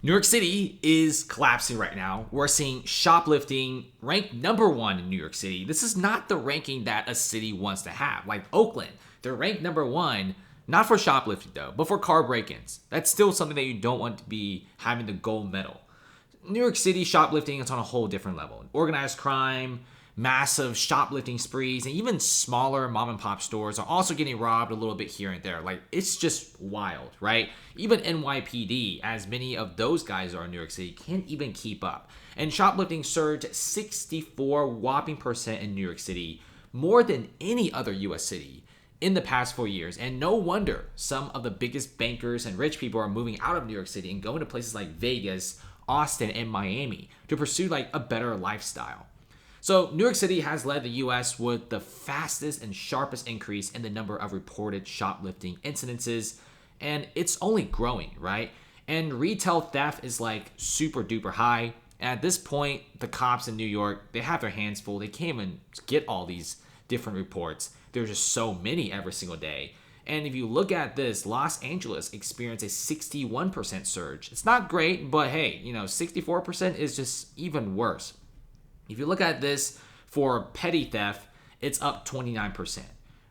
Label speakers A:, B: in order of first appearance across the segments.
A: New York City is collapsing right now. We're seeing shoplifting ranked number one in New York City. This is not the ranking that a city wants to have. Like Oakland, they're ranked number one, not for shoplifting though, but for car break-ins. That's still something that you don't want to be having the gold medal. New York City shoplifting is on a whole different level. Organized crime, massive shoplifting sprees, and even smaller mom and pop stores are also getting robbed a little bit here and there. Like, it's just wild, right? Even NYPD, as many of those guys are in New York City, can't even keep up. And shoplifting surged 64 whopping percent in New York City, more than any other US city in the past 4 years. And no wonder some of the biggest bankers and rich people are moving out of New York City and going to places like Vegas, Austin, and Miami to pursue like a better lifestyle. So New York City has led the US with the fastest and sharpest increase in the number of reported shoplifting incidences, and it's only growing, right? And retail theft is like super duper high. And at this point, the cops in New York, they have their hands full. They can't even get all these different reports. There's just so many every single day. And if you look at this, Los Angeles experienced a 61% surge. It's not great, but hey, 64% is just even worse. If you look at this for petty theft, it's up 29%,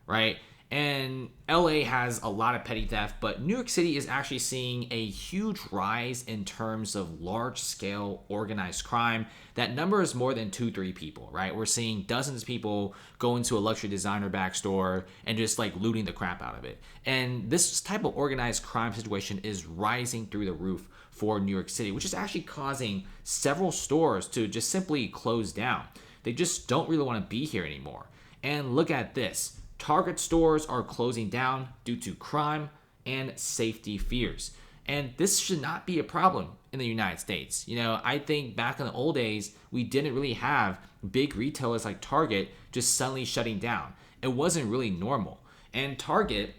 A: right? And LA has a lot of petty theft, but New York City is actually seeing a huge rise in terms of large-scale organized crime. That number is more than 2-3 people, right? We're seeing dozens of people go into a luxury designer bag store and just like looting the crap out of it. And this type of organized crime situation is rising through the roof for New York City, which is actually causing several stores to just simply close down. They just don't really want to be here anymore. And look at this. Target stores are closing down due to crime and safety fears. And this should not be a problem in the United States. I think back in the old days, we didn't really have big retailers like Target just suddenly shutting down. It wasn't really normal. And Target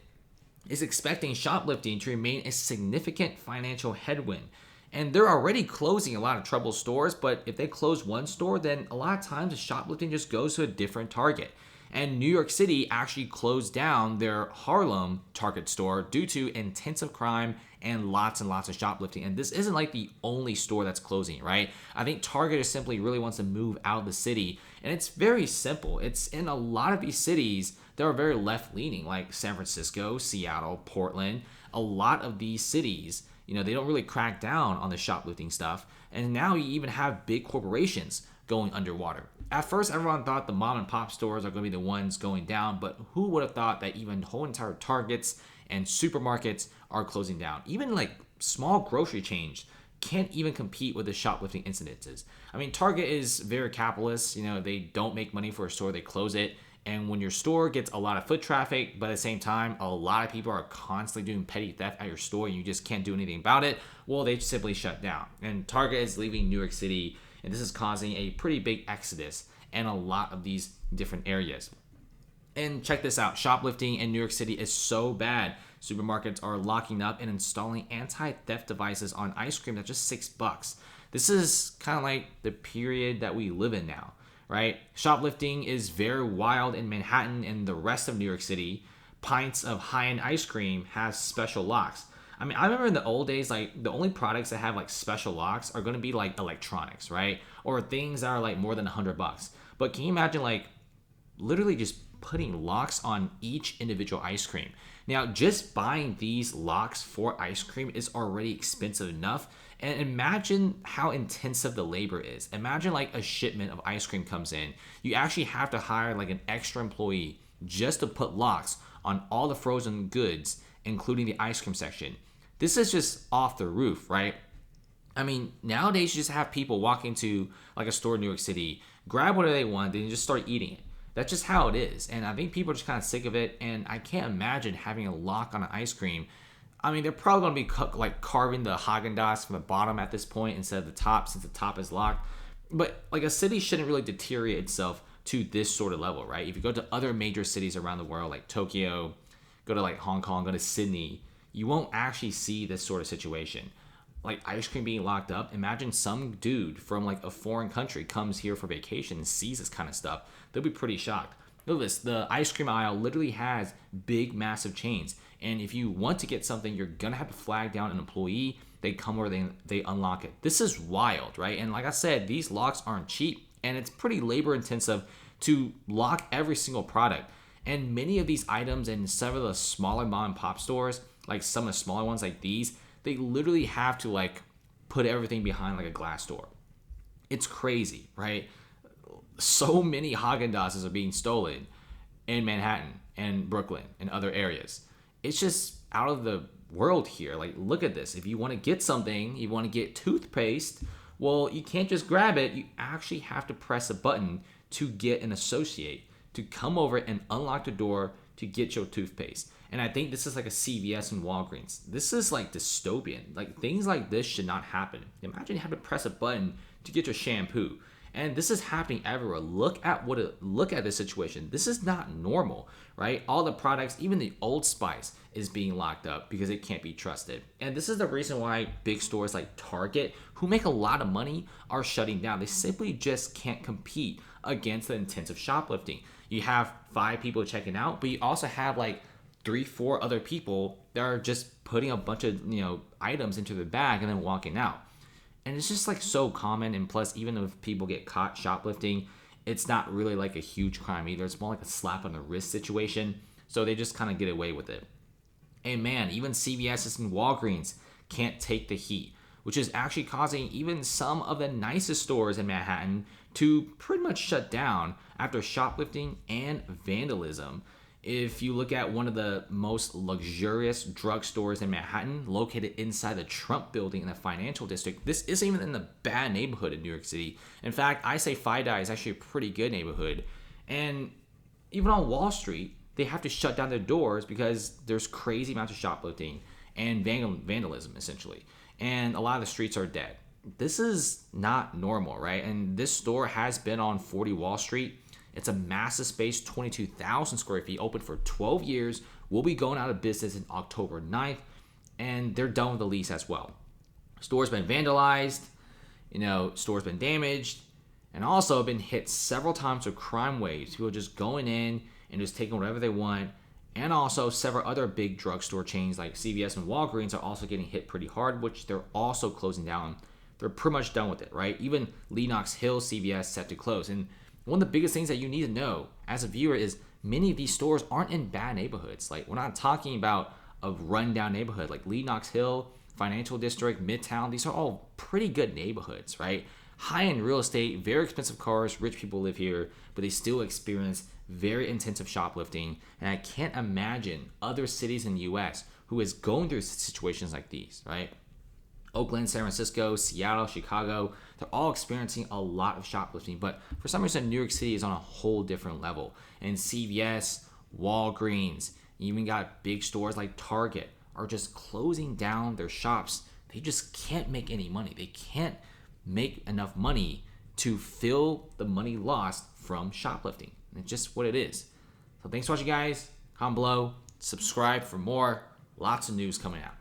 A: is expecting shoplifting to remain a significant financial headwind. And they're already closing a lot of troubled stores, but if they close one store, then a lot of times the shoplifting just goes to a different Target. And New York City actually closed down their Harlem Target store due to intensive crime and lots of shoplifting. And this isn't like the only store that's closing, right? I think Target just simply really wants to move out of the city. And it's very simple. It's in a lot of these cities that are very left-leaning, like San Francisco, Seattle, Portland. A lot of these cities, they don't really crack down on the shoplifting stuff. And now you even have big corporations going underwater. At first, everyone thought the mom and pop stores are going to be the ones going down, but who would have thought that even whole entire Targets and supermarkets are closing down? Even like small grocery chains can't even compete with the shoplifting incidences. I mean, Target is very capitalist. They don't make money for a store, they close it. And when your store gets a lot of foot traffic, but at the same time, a lot of people are constantly doing petty theft at your store and you just can't do anything about it, well, they simply shut down. And Target is leaving New York City, and this is causing a pretty big exodus in a lot of these different areas. And check this out. Shoplifting in New York City is so bad. Supermarkets are locking up and installing anti-theft devices on ice cream that's just $6. This is kind of like the period that we live in now, right? Shoplifting is very wild in Manhattan and the rest of New York City. Pints of high-end ice cream has special locks. I mean, I remember in the old days, like the only products that have like special locks are going to be like electronics, right? Or things that are like more than $100. But can you imagine like literally just putting locks on each individual ice cream? Now, just buying these locks for ice cream is already expensive enough. And imagine how intensive the labor is. Imagine like a shipment of ice cream comes in. You actually have to hire like an extra employee just to put locks on all the frozen goods, including the ice cream section. This is just off the roof, right? I mean, nowadays you just have people walk into like a store in New York City, grab whatever they want, then just start eating it. That's just how it is. And I think people are just kind of sick of it. And I can't imagine having a lock on an ice cream. I mean, they're probably going to be like carving the Haagen-Dazs from the bottom at this point instead of the top, since the top is locked. But like a city shouldn't really deteriorate itself to this sort of level, right? If you go to other major cities around the world, like Tokyo, go to like Hong Kong, go to Sydney, you won't actually see this sort of situation. Like ice cream being locked up. Imagine some dude from like a foreign country comes here for vacation and sees this kind of stuff. They'll be pretty shocked. Look at this. The ice cream aisle literally has big, massive chains. And if you want to get something, you're going to have to flag down an employee they come over, they unlock it. This is wild, right? And like I said, these locks aren't cheap, and it's pretty labor intensive to lock every single product. And many of these items in some of the smaller mom and pop stores, like some of the smaller ones like these, they literally have to like put everything behind like a glass door. It's crazy, right? So many Haagen-Dazs are being stolen in Manhattan and Brooklyn and other areas. It's just out of the world here. Like, look at this. If you want to get something, you want to get toothpaste, well, you can't just grab it. You actually have to press a button to get an associate to come over and unlock the door to get your toothpaste. And I think this is like a CVS and Walgreens. This is like dystopian. Like, things like this should not happen. Imagine you have to press a button to get your shampoo. And this is happening everywhere. Look at this situation. This is not normal, right? All the products, even the Old Spice, is being locked up because it can't be trusted. And this is the reason why big stores like Target, who make a lot of money, are shutting down. They simply just can't compete against the intensive shoplifting. You have 5 people checking out, but you also have like 3-4 other people that are just putting a bunch of items into the bag and then walking out. And it's just like so common. And plus, even if people get caught shoplifting, it's not really like a huge crime either. It's more like a slap on the wrist situation. So they just kind of get away with it. And man, even CVS and Walgreens can't take the heat, which is actually causing even some of the nicest stores in Manhattan to pretty much shut down after shoplifting and vandalism. If you look at one of the most luxurious drugstores in Manhattan, located inside the Trump building in the financial district, this isn't even in the bad neighborhood in New York City. In fact, I say FiDi is actually a pretty good neighborhood. And even on Wall Street, they have to shut down their doors because there's crazy amounts of shoplifting and vandalism, essentially. And a lot of the streets are dead. This is not normal, right? And this store has been on 40 Wall Street. It's a massive space, 22,000 square feet, open for 12 years. Will be going out of business in October 9th, and they're done with the lease as well. Store's been vandalized, store's been damaged, and also been hit several times with crime waves. People just going in and just taking whatever they want. And also several other big drugstore chains like CVS and Walgreens are also getting hit pretty hard, which they're also closing down. They're pretty much done with it, right? Even Lenox Hill CVS set to close. And one of the biggest things that you need to know as a viewer is many of these stores aren't in bad neighborhoods. Like, we're not talking about a rundown neighborhood like Lenox Hill, Financial District, Midtown. These are all pretty good neighborhoods, right? High-end real estate, very expensive cars, rich people live here, but they still experience very intensive shoplifting. And I can't imagine other cities in the U.S. who is going through situations like these, right? Oakland, San Francisco, Seattle, Chicago, they're all experiencing a lot of shoplifting. But for some reason, New York City is on a whole different level. And CVS, Walgreens, you even got big stores like Target are just closing down their shops. They just can't make any money. They can't make enough money to fill the money lost from shoplifting. And it's just what it is. So thanks for watching, guys. Comment below, subscribe for more. Lots of news coming out.